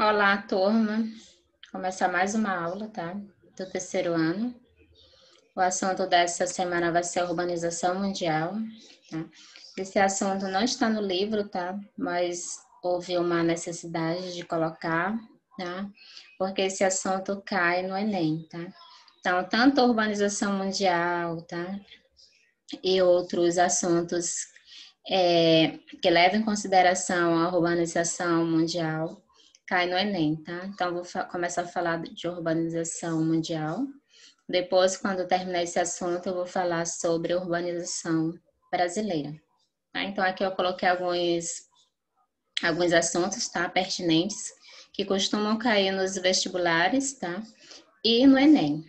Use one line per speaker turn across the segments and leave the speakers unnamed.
Olá, turma. Começar mais uma aula, tá? Do terceiro ano. O assunto dessa semana vai ser a urbanização mundial, tá? Esse assunto não está no livro, tá? Mas houve uma necessidade de colocar, tá? Porque esse assunto cai no Enem, tá? Então, tanto a urbanização mundial, tá? E outros assuntos que levam em consideração a urbanização mundial cai no Enem, tá? Então, vou começar a falar de urbanização mundial. Depois, quando terminar esse assunto, eu vou falar sobre urbanização brasileira. Tá? Então, aqui eu coloquei alguns assuntos, tá? Pertinentes, que costumam cair nos vestibulares, tá? E no Enem.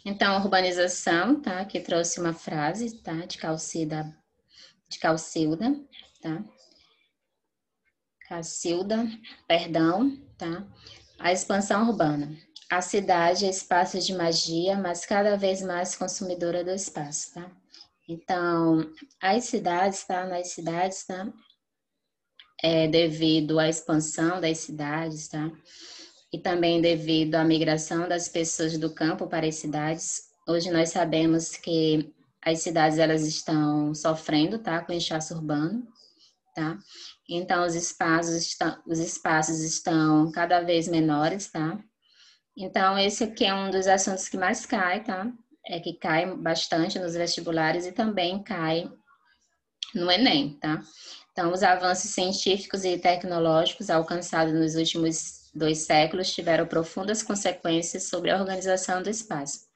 Então, urbanização, tá? Aqui trouxe uma frase, tá? De Cacilda, tá? Cacilda, perdão, tá? A expansão urbana. A cidade é espaço de magia, mas cada vez mais consumidora do espaço, tá? Então, as cidades, tá? Nas cidades, tá? Devido à expansão das cidades, tá? E também devido à migração das pessoas do campo para as cidades. Hoje nós sabemos que as cidades, elas estão sofrendo, tá? Com o inchaço urbano, tá? Então, os espaços estão cada vez menores, tá? Então, esse aqui é um dos assuntos que mais cai, tá? É que cai bastante nos vestibulares e também cai no Enem, tá? Então, os avanços científicos e tecnológicos alcançados nos últimos 2 séculos tiveram profundas consequências sobre a organização do espaço.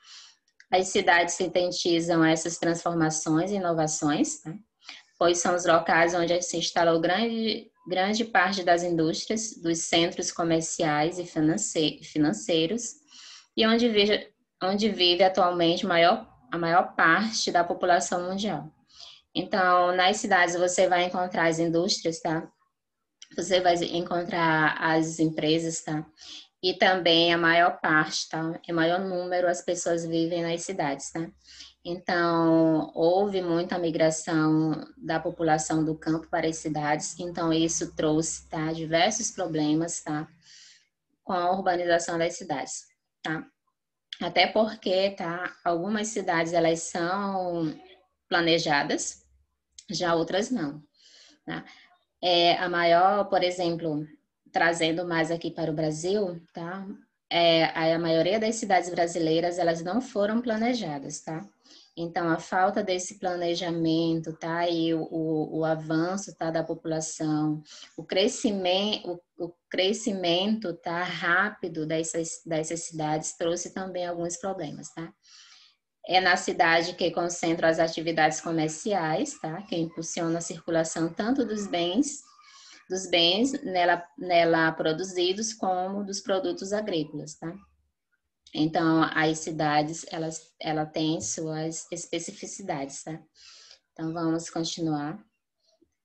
As cidades sintetizam essas transformações e inovações, tá? Pois são os locais onde se instalou grande parte das indústrias, dos centros comerciais e financeiros, e onde vive atualmente a maior parte da população mundial. Então, nas cidades você vai encontrar as indústrias, tá? Você vai encontrar as empresas, tá? E também a maior parte, tá? Em maior número as pessoas vivem nas cidades, tá? Então, houve muita migração da população do campo para as cidades, então isso trouxe, tá, diversos problemas, tá, com a urbanização das cidades, tá? Até porque, tá, algumas cidades elas são planejadas, já outras não, tá? A maior, por exemplo, trazendo mais aqui para o Brasil, tá? A maioria das cidades brasileiras, elas não foram planejadas, tá? Então, a falta desse planejamento, tá? E o avanço, tá? Da população, o crescimento, tá? Rápido dessas cidades trouxe também alguns problemas, tá? É na cidade que concentra as atividades comerciais, tá? Que impulsiona a circulação tanto dos bens nela produzidos como dos produtos agrícolas, tá? Então, as cidades, ela tem suas especificidades, tá? Então, vamos continuar.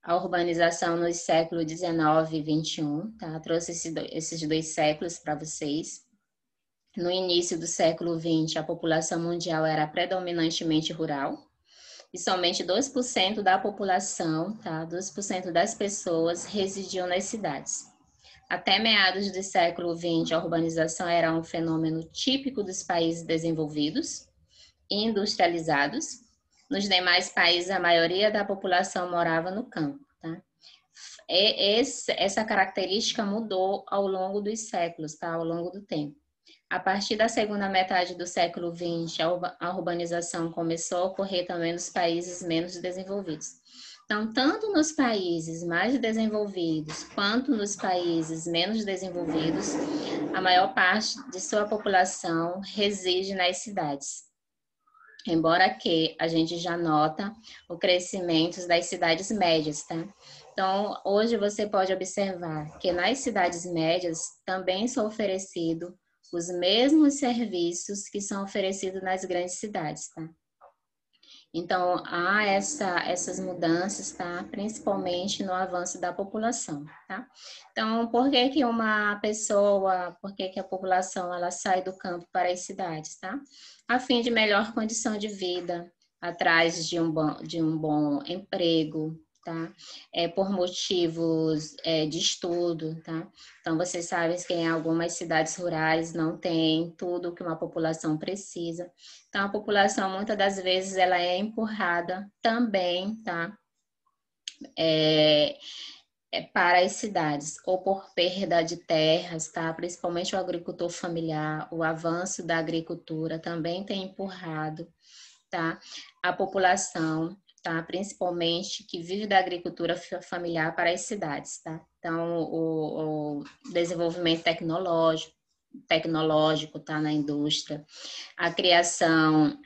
A urbanização nos séculos 19 e 21, tá? Trouxe esses 2 séculos para vocês. No início do século 20, a população mundial era predominantemente rural, e somente 2% da população, tá? 2% das pessoas residiam nas cidades. Até meados do século XX, a urbanização era um fenômeno típico dos países desenvolvidos e industrializados. Nos demais países, a maioria da população morava no campo, tá? Essa característica mudou ao longo dos séculos, tá? Ao longo do tempo. A partir da segunda metade do século XX, a urbanização começou a ocorrer também nos países menos desenvolvidos. Então, tanto nos países mais desenvolvidos quanto nos países menos desenvolvidos, a maior parte de sua população reside nas cidades. Embora que a gente já nota o crescimento das cidades médias, tá? Então, hoje você pode observar que nas cidades médias também são oferecidos os mesmos serviços que são oferecidos nas grandes cidades, tá? Então, há essas mudanças, tá? Principalmente no avanço da população, tá? Então, por que a população, ela sai do campo para as cidades, tá? A fim de melhor condição de vida, atrás de um bom emprego, tá? Por motivos de estudo, tá? Então, vocês sabem que em algumas cidades rurais não tem tudo que uma população precisa. Então, a população, muitas das vezes, ela é empurrada também, tá? Para as cidades, ou por perda de terras, tá? Principalmente o agricultor familiar, o avanço da agricultura também tem empurrado, tá? A população, tá? Principalmente que vive da agricultura familiar para as cidades, tá? Então, o desenvolvimento tecnológico, tá? Na indústria, a criação,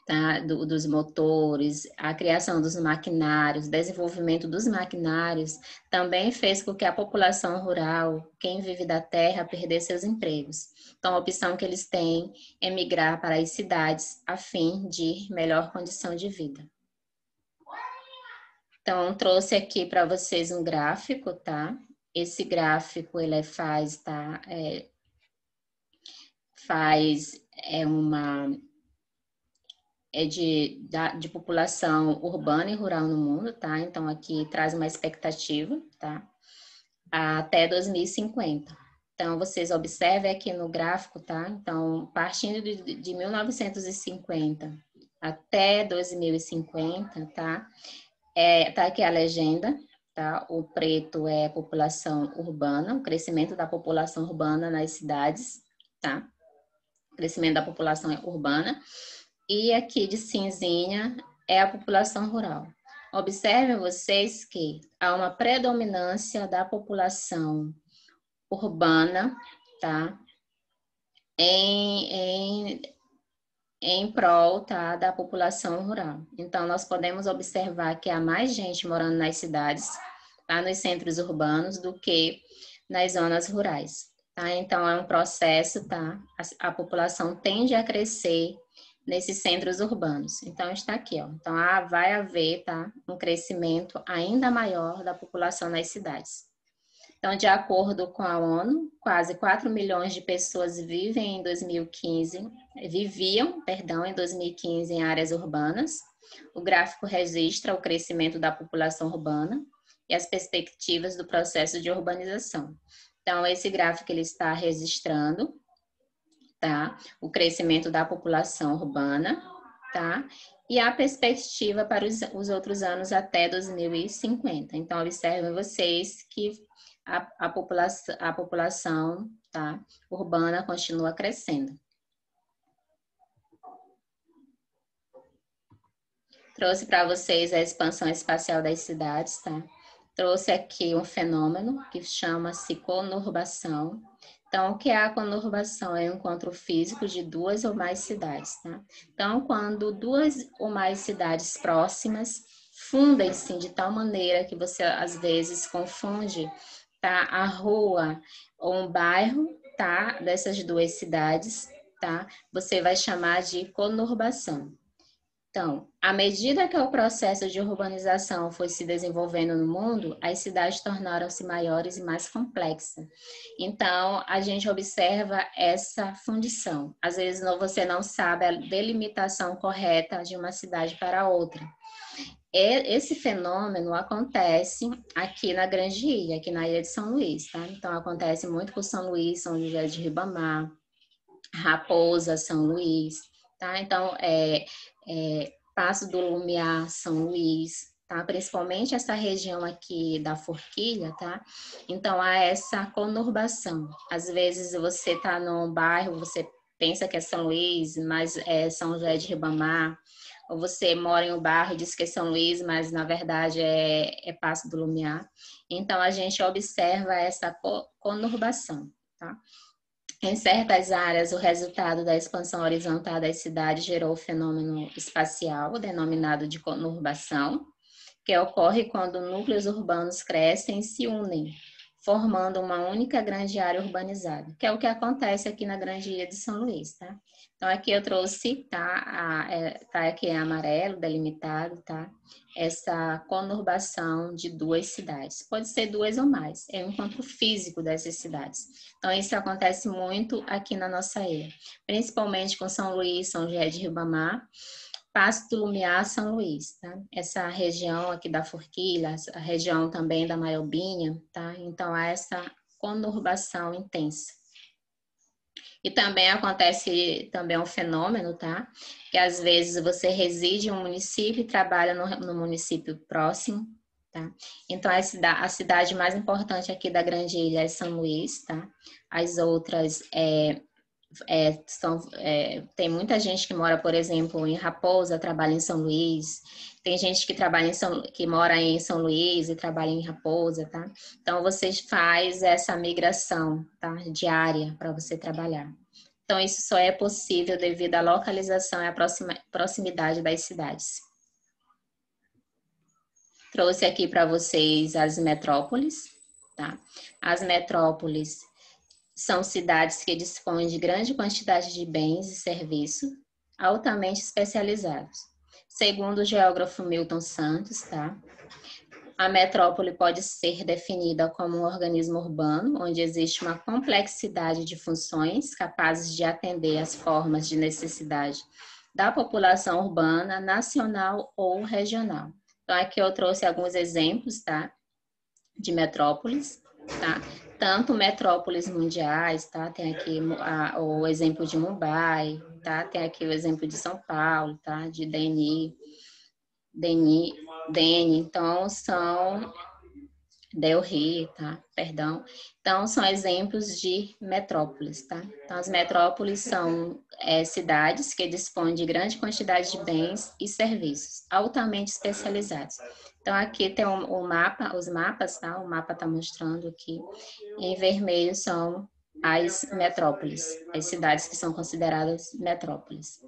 tá? Dos motores, a criação dos maquinários, desenvolvimento dos maquinários, também fez com que a população rural, quem vive da terra, perdesse seus empregos. Então, a opção que eles têm é migrar para as cidades a fim de melhor condição de vida. Então, trouxe aqui para vocês um gráfico, tá? Esse gráfico, ele faz uma... de população urbana e rural no mundo, tá? Então, aqui traz uma expectativa, tá? Até 2050. Então, vocês observem aqui no gráfico, tá? Então, partindo de 1950 até 2050, tá? Tá aqui a legenda, tá? O preto é a população urbana, o crescimento da população urbana nas cidades, tá? O crescimento da população urbana. E aqui de cinzinha é a população rural. Observem vocês que há uma predominância da população urbana, tá? Em prol, tá? Da população rural. Então, nós podemos observar que há mais gente morando nas cidades, tá? Nos centros urbanos, do que nas zonas rurais, tá? Então, é um processo, tá? A população tende a crescer nesses centros urbanos. Então, está aqui, ó. Então, vai haver, tá? Um crescimento ainda maior da população nas cidades. Então, de acordo com a ONU, quase 4 milhões de pessoas viviam em 2015 em áreas urbanas. O gráfico registra o crescimento da população urbana e as perspectivas do processo de urbanização. Então, esse gráfico ele está registrando, tá? O crescimento da população urbana, tá? E a perspectiva para os outros anos até 2050. Então, observem vocês que a população, tá? Urbana continua crescendo. Trouxe para vocês a expansão espacial das cidades, tá? Trouxe aqui um fenômeno que chama-se conurbação. Então, o que é a conurbação? É um encontro físico de duas ou mais cidades, tá? Então, quando duas ou mais cidades próximas fundem-se de tal maneira que você, às vezes, confunde, tá? A rua ou um bairro, tá? Dessas duas cidades, tá? Você vai chamar de conurbação. Então, à medida que o processo de urbanização foi se desenvolvendo no mundo, as cidades tornaram-se maiores e mais complexas. Então, a gente observa essa fundição. Às vezes, você não sabe a delimitação correta de uma cidade para outra. Esse fenômeno acontece aqui na Grande Ilha, aqui na Ilha de São Luís, tá? Então, acontece muito com São Luís, São José de Ribamar, Raposa, São Luís, tá? Então, Passo do Lumiar, São Luís, tá? Principalmente essa região aqui da Forquilha, tá? Então, há essa conurbação. Às vezes, você tá num bairro, você pensa que é São Luís, mas é São José de Ribamar, ou você mora em um bairro e diz que é São Luís, mas na verdade é Passo do Lumiar. Então, a gente observa essa conurbação, tá? Em certas áreas, o resultado da expansão horizontal das cidades gerou o fenômeno espacial, denominado de conurbação, que ocorre quando núcleos urbanos crescem e se unem, formando uma única grande área urbanizada, que é o que acontece aqui na Grande Ilha de São Luís, tá? Então, aqui eu trouxe, tá aqui em amarelo, delimitado, tá? Essa conurbação de duas cidades. Pode ser duas ou mais, é um encontro físico dessas cidades. Então, isso acontece muito aqui na nossa ilha, principalmente com São Luís, São José de Ribamar, Paço do Lumiar, São Luís, tá? Essa região aqui da Forquilha, a região também da Maiobinha, tá? Então, há essa conurbação intensa. E também acontece também um fenômeno, tá? Que às vezes você reside em um município e trabalha no município próximo, tá? Então, a cidade mais importante aqui da Grande Ilha é São Luís, tá? As outras tem muita gente que mora, por exemplo, em Raposa, trabalha em São Luís. Tem gente que mora em São Luís e trabalha em Raposa, tá? Então, você faz essa migração, tá? Diária para você trabalhar. Então, isso só é possível devido à localização e à proximidade das cidades. Trouxe aqui para vocês as metrópoles, tá? As metrópoles são cidades que dispõem de grande quantidade de bens e serviços altamente especializados. Segundo o geógrafo Milton Santos, tá? A metrópole pode ser definida como um organismo urbano, onde existe uma complexidade de funções capazes de atender às formas de necessidade da população urbana, nacional ou regional. Então, aqui eu trouxe alguns exemplos, tá? De metrópoles, tá? Tanto metrópoles mundiais, tá? Tem aqui o exemplo de Mumbai, tá? Tem aqui o exemplo de São Paulo, tá? De Deni, então são Delhi, tá? Perdão. Então, são exemplos de metrópoles, tá? Então, as metrópoles são cidades que dispõem de grande quantidade de bens e serviços altamente especializados. Então, aqui tem os mapas, tá? O mapa está mostrando aqui. Em vermelho são as metrópoles, as cidades que são consideradas metrópoles.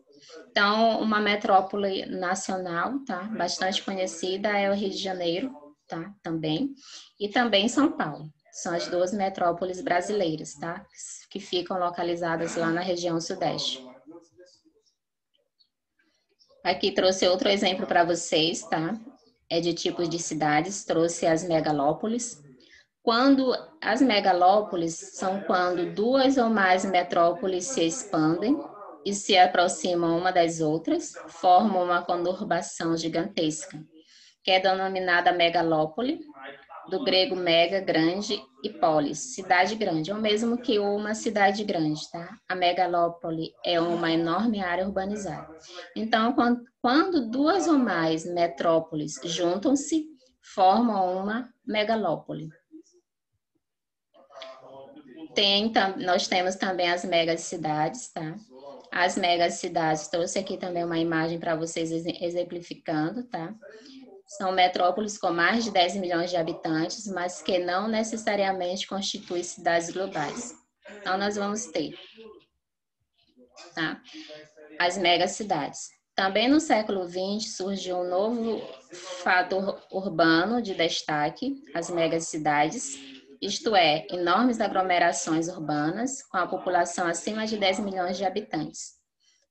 Então, uma metrópole nacional, tá? Bastante conhecida é o Rio de Janeiro, tá? Também. E também São Paulo. São as duas metrópoles brasileiras, tá? Que ficam localizadas lá na região sudeste. Aqui trouxe outro exemplo para vocês, tá? É de tipos de cidades, trouxe as megalópolis. Quando as megalópolis são quando duas ou mais metrópoles se expandem e se aproximam uma das outras, formam uma conurbação gigantesca, que é denominada megalópole, do grego mega, grande, e polis, cidade grande, ou mesmo que uma cidade grande, tá? A megalópole é uma enorme área urbanizada. Então, quando duas ou mais metrópoles juntam-se, formam uma megalópole. Nós temos também as megacidades, tá? As megacidades, trouxe aqui também uma imagem para vocês exemplificando, tá? São metrópoles com mais de 10 milhões de habitantes, mas que não necessariamente constituem cidades globais. Então, nós vamos ter, tá? As megacidades. Também no século XX surgiu um novo fator urbano de destaque, as megacidades, isto é, enormes aglomerações urbanas com a população acima de 10 milhões de habitantes.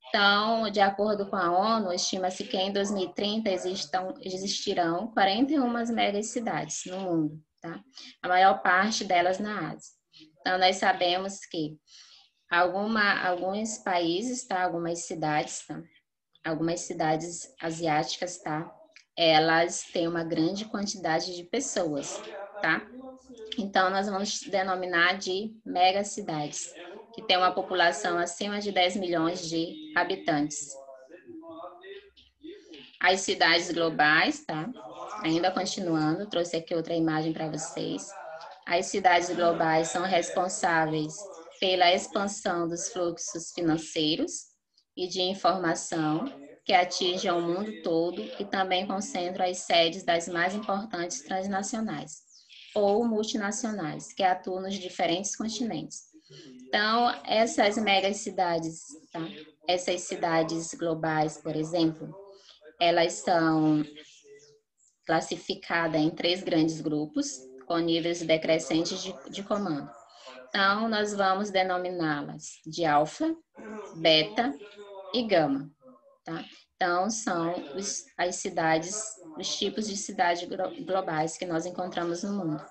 Então, de acordo com a ONU, estima-se que em 2030 existirão 41 megacidades no mundo, tá? A maior parte delas na Ásia. Então, nós sabemos que alguns países, tá? Algumas cidades asiáticas, tá? Elas têm uma grande quantidade de pessoas, tá? Então, nós vamos denominar de megacidades, que tem uma população acima de 10 milhões de habitantes. As cidades globais, tá? Ainda continuando, trouxe aqui outra imagem para vocês. As cidades globais são responsáveis pela expansão dos fluxos financeiros e de informação que atingem o mundo todo e também concentram as sedes das mais importantes transnacionais ou multinacionais, que atuam nos diferentes continentes. Então, essas megacidades, tá? Essas cidades globais, por exemplo, elas são classificadas em 3 grandes grupos, com níveis decrescentes de comando. Então, nós vamos denominá-las de alfa, beta e gama, tá? Então, são as cidades, os tipos de cidades globais que nós encontramos no mundo.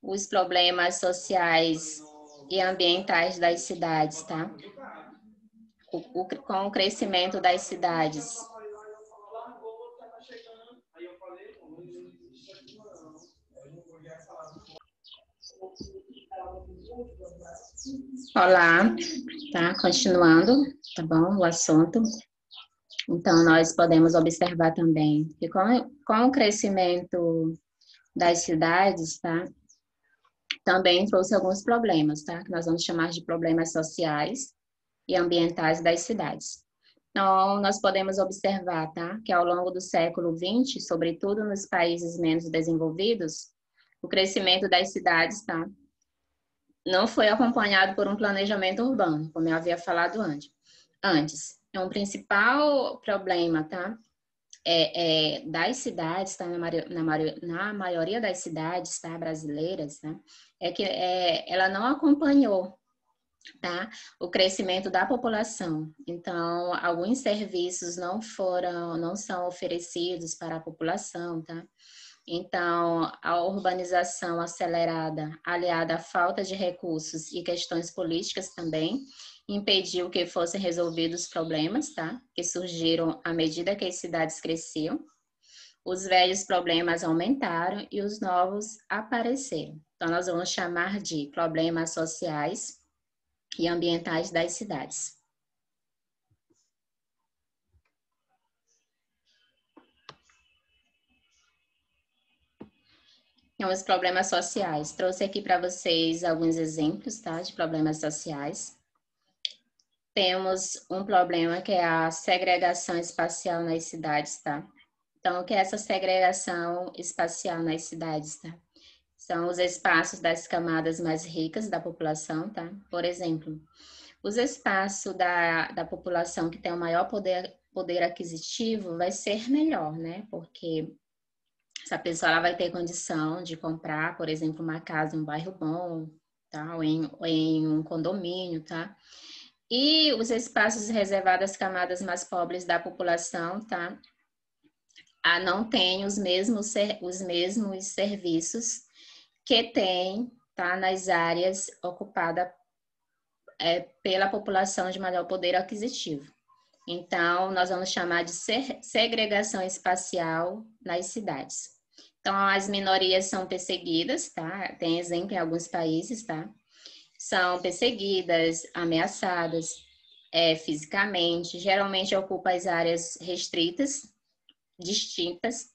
Os problemas sociais e ambientais das cidades, tá? com o crescimento das cidades. Olá, tá? Continuando, tá bom? O assunto. Então, nós podemos observar também que com o crescimento das cidades, tá? Também trouxe alguns problemas, tá? Que nós vamos chamar de problemas sociais e ambientais das cidades. Então, nós podemos observar, tá? Que ao longo do século XX, sobretudo nos países menos desenvolvidos, o crescimento das cidades, tá? Não foi acompanhado por um planejamento urbano, como eu havia falado antes. Então, o principal problema, tá? Das cidades, tá? Na maioria das cidades, tá? Brasileiras, tá? É que ela não acompanhou, tá? O crescimento da população. Então, alguns serviços não são oferecidos para a população, tá? Então, a urbanização acelerada, aliada à falta de recursos e questões políticas também, impediu que fossem resolvidos os problemas, tá? Que surgiram à medida que as cidades cresciam. Os velhos problemas aumentaram e os novos apareceram. Então, nós vamos chamar de problemas sociais e ambientais das cidades. Então, os problemas sociais. Trouxe aqui para vocês alguns exemplos, tá, de problemas sociais. Temos um problema que é a segregação espacial nas cidades, tá? Então, o que é essa segregação espacial nas cidades, tá? São os espaços das camadas mais ricas da população, tá? Por exemplo, os espaços da população que tem o maior poder aquisitivo vai ser melhor, né? Porque essa pessoa ela vai ter condição de comprar, por exemplo, uma casa em um bairro bom, tá? Ou em um condomínio, tá? E os espaços reservados às camadas mais pobres da população, tá? Não tem os mesmos serviços que tem, tá? Nas áreas ocupadas pela população de maior poder aquisitivo. Então, nós vamos chamar de segregação espacial nas cidades. Então, as minorias são perseguidas, tá? Tem exemplo em alguns países, tá? São perseguidas, ameaçadas fisicamente, geralmente ocupam as áreas restritas,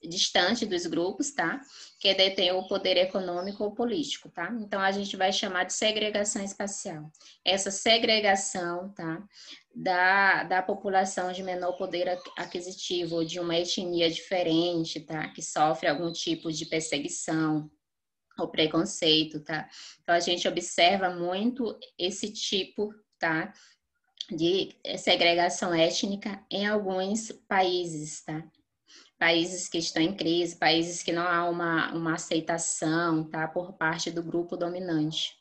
distante dos grupos, tá? Que detêm o poder econômico ou político, tá? Então, a gente vai chamar de segregação espacial. Essa segregação, tá? Da população de menor poder aquisitivo ou de uma etnia diferente, tá? Que sofre algum tipo de perseguição ou preconceito, tá? Então, a gente observa muito esse tipo, tá? De segregação étnica em alguns países, tá? Países que estão em crise, países que não há uma aceitação, tá? Por parte do grupo dominante,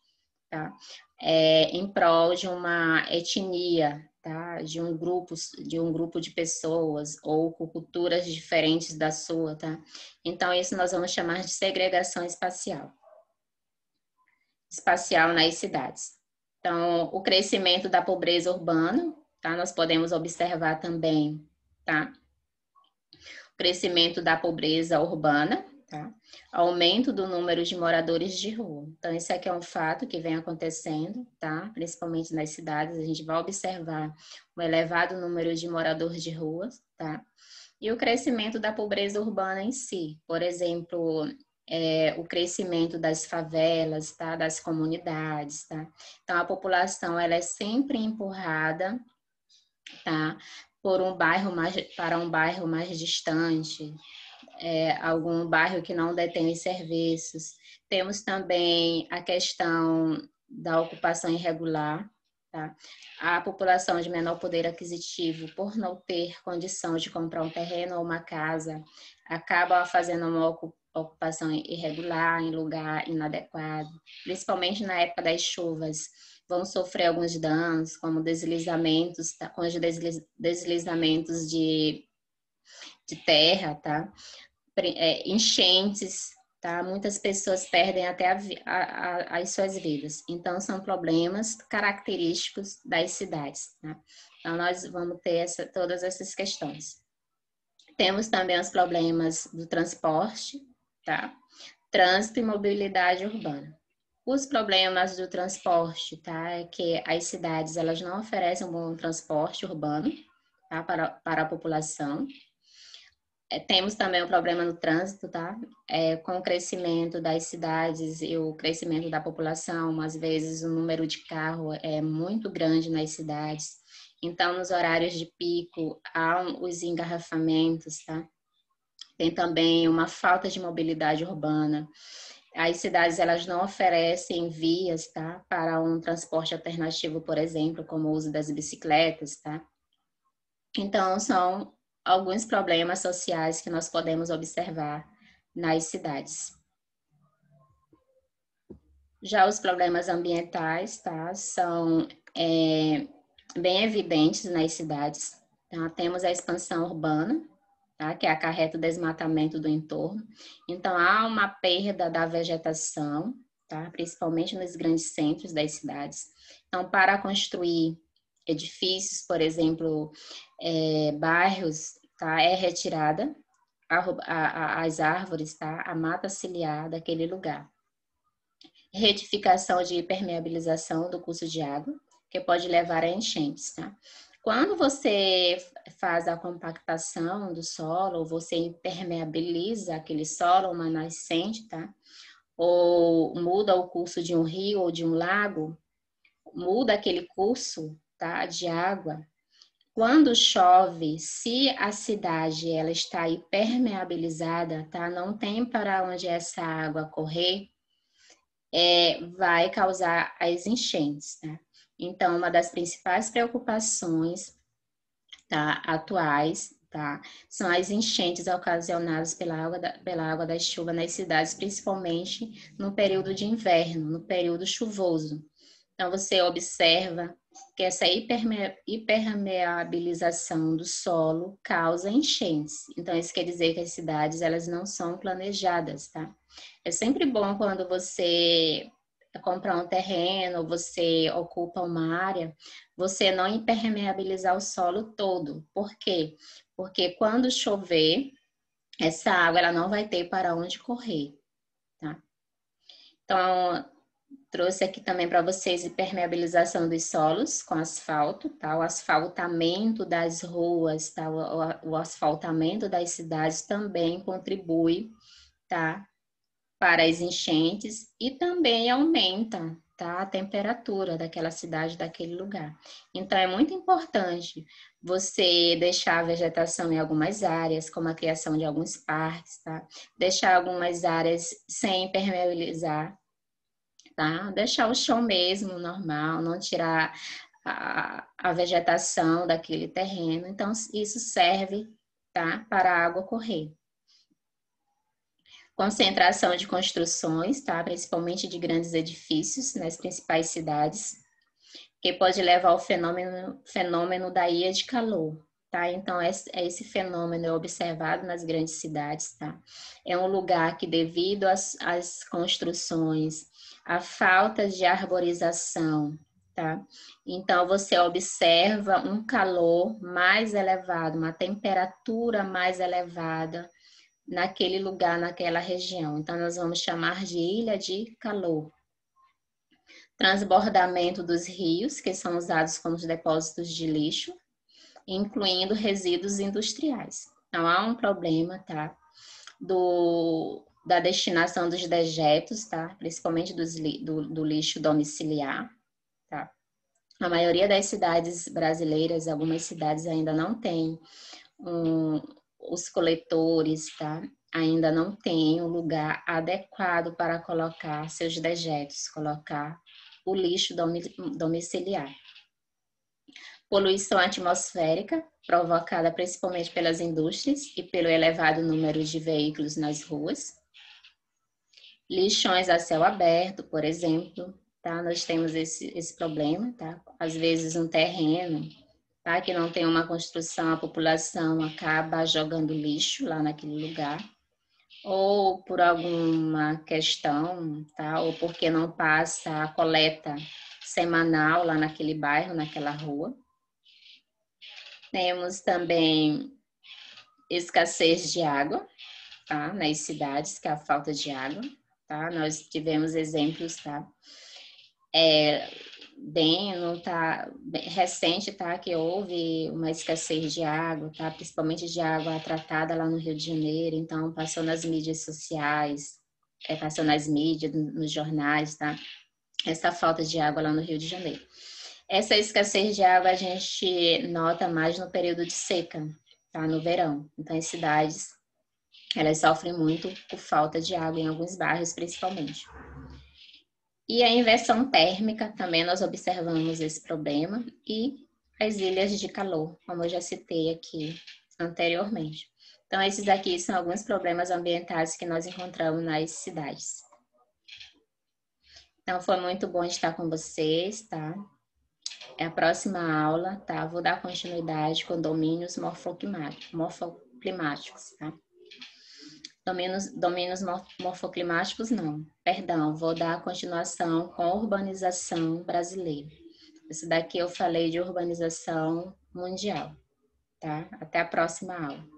tá? Em prol de uma etnia, tá? De um grupo de pessoas ou com culturas diferentes da sua, tá? Então, isso nós vamos chamar de segregação espacial nas cidades. Então, o crescimento da pobreza urbana, tá? Nós podemos observar também, tá? O crescimento da pobreza urbana, tá? Aumento do número de moradores de rua. Então, esse aqui é um fato que vem acontecendo, tá? Principalmente nas cidades, a gente vai observar um elevado número de moradores de ruas, tá? E o crescimento da pobreza urbana em si. Por exemplo, o crescimento das favelas, tá? Das comunidades, tá? Então, a população, ela é sempre empurrada, tá? Para um bairro mais distante, algum bairro que não detém serviços. Temos também a questão da ocupação irregular, tá? A população de menor poder aquisitivo, por não ter condição de comprar um terreno ou uma casa, acaba fazendo uma ocupação irregular em lugar inadequado, principalmente na época das chuvas. Vão sofrer alguns danos, como deslizamentos, tá? Com os deslizamentos de terra, tá? Enchentes, tá? Muitas pessoas perdem até as suas vidas. Então, são problemas característicos das cidades, tá? Então, nós vamos ter todas essas questões. Temos também os problemas do transporte, tá? Trânsito e mobilidade urbana. Os problemas do transporte, tá? É que as cidades, elas não oferecem um bom transporte urbano, tá? Para a população. Temos também o problema no trânsito, tá? Com o crescimento das cidades e o crescimento da população, às vezes o número de carro é muito grande nas cidades. Então, nos horários de pico, há os engarrafamentos, tá? Tem também uma falta de mobilidade urbana. As cidades, elas não oferecem vias, tá? Para um transporte alternativo, por exemplo, como o uso das bicicletas, tá? Então, são alguns problemas sociais que nós podemos observar nas cidades. Já os problemas ambientais, tá? São bem evidentes nas cidades, tá? Temos a expansão urbana, tá? Que acarreta o desmatamento do entorno. Então, há uma perda da vegetação, tá? Principalmente nos grandes centros das cidades. Então, para construir edifícios, por exemplo, bairros, tá? É retirada as árvores, tá? A mata ciliar daquele lugar. Retificação de impermeabilização do curso de água, que pode levar a enchentes, tá? Quando você faz a compactação do solo, você impermeabiliza aquele solo, uma nascente, tá? Ou muda o curso de um rio ou de um lago, muda aquele curso, tá? De água. Quando chove, se a cidade ela está impermeabilizada, tá? Não tem para onde essa água correr, vai causar as enchentes, tá? Então, uma das principais preocupações, tá, atuais, tá, são as enchentes ocasionadas pela água da chuva nas cidades, principalmente no período de inverno, no período chuvoso. Então, você observa que essa hipermeabilização do solo causa enchentes. Então, isso quer dizer que as cidades, elas não são planejadas, tá? É sempre bom quando você comprar um terreno, você ocupa uma área, você não impermeabilizar o solo todo. Por quê? Porque quando chover, essa água ela não vai ter para onde correr, tá? Então, trouxe aqui também para vocês impermeabilização dos solos com asfalto, tá? O asfaltamento das ruas, tá? O asfaltamento das cidades também contribui, tá? Para as enchentes e também aumenta, tá? A temperatura daquela cidade, daquele lugar. Então, é muito importante você deixar a vegetação em algumas áreas, como a criação de alguns parques, tá? Deixar algumas áreas sem impermeabilizar, tá? Deixar o chão mesmo normal, não tirar a vegetação daquele terreno. Então, isso serve, tá? Para a água correr. Concentração de construções, tá? Principalmente de grandes edifícios nas principais cidades, que pode levar ao fenômeno da ilha de calor, tá? Então, esse fenômeno é observado nas grandes cidades, tá? É um lugar que, devido às construções, a falta de arborização, tá? Então, você observa um calor mais elevado, uma temperatura mais elevada naquele lugar, naquela região. Então, nós vamos chamar de ilha de calor. Transbordamento dos rios, que são usados como depósitos de lixo, incluindo resíduos industriais. Então, há um problema, tá? Da destinação dos dejetos, tá? Principalmente do lixo domiciliar, tá? A maioria das cidades brasileiras, algumas cidades ainda não têm os coletores, tá? Ainda não tem um lugar adequado para colocar seus dejetos, colocar o lixo domiciliar. Poluição atmosférica, provocada principalmente pelas indústrias e pelo elevado número de veículos nas ruas. Lixões a céu aberto, por exemplo, tá? Nós temos esse problema, tá? Às vezes um terreno, tá? Que não tem uma construção, a população acaba jogando lixo lá naquele lugar, ou por alguma questão, tá? Ou porque não passa a coleta semanal lá naquele bairro, naquela rua. Temos também escassez de água, tá? Nas cidades, que é a falta de água, tá? Nós tivemos exemplos, tá? Bem, não tá bem recente, tá? Que houve uma escassez de água, tá? Principalmente de água tratada lá no Rio de Janeiro. Então, passou nas mídias sociais, passou nas mídias, nos jornais, tá? Essa falta de água lá no Rio de Janeiro. Essa escassez de água a gente nota mais no período de seca, tá? No verão. Então, as cidades, elas sofrem muito por falta de água em alguns bairros, principalmente. E a inversão térmica, também nós observamos esse problema, e as ilhas de calor, como eu já citei aqui anteriormente. Então, esses aqui são alguns problemas ambientais que nós encontramos nas cidades. Então, foi muito bom estar com vocês, tá? É a próxima aula, tá? Vou dar continuidade com domínios morfoclimáticos, tá? Domínios morfoclimáticos, não. Perdão, vou dar a continuação com urbanização brasileira. Esse daqui eu falei de urbanização mundial, tá? Até a próxima aula.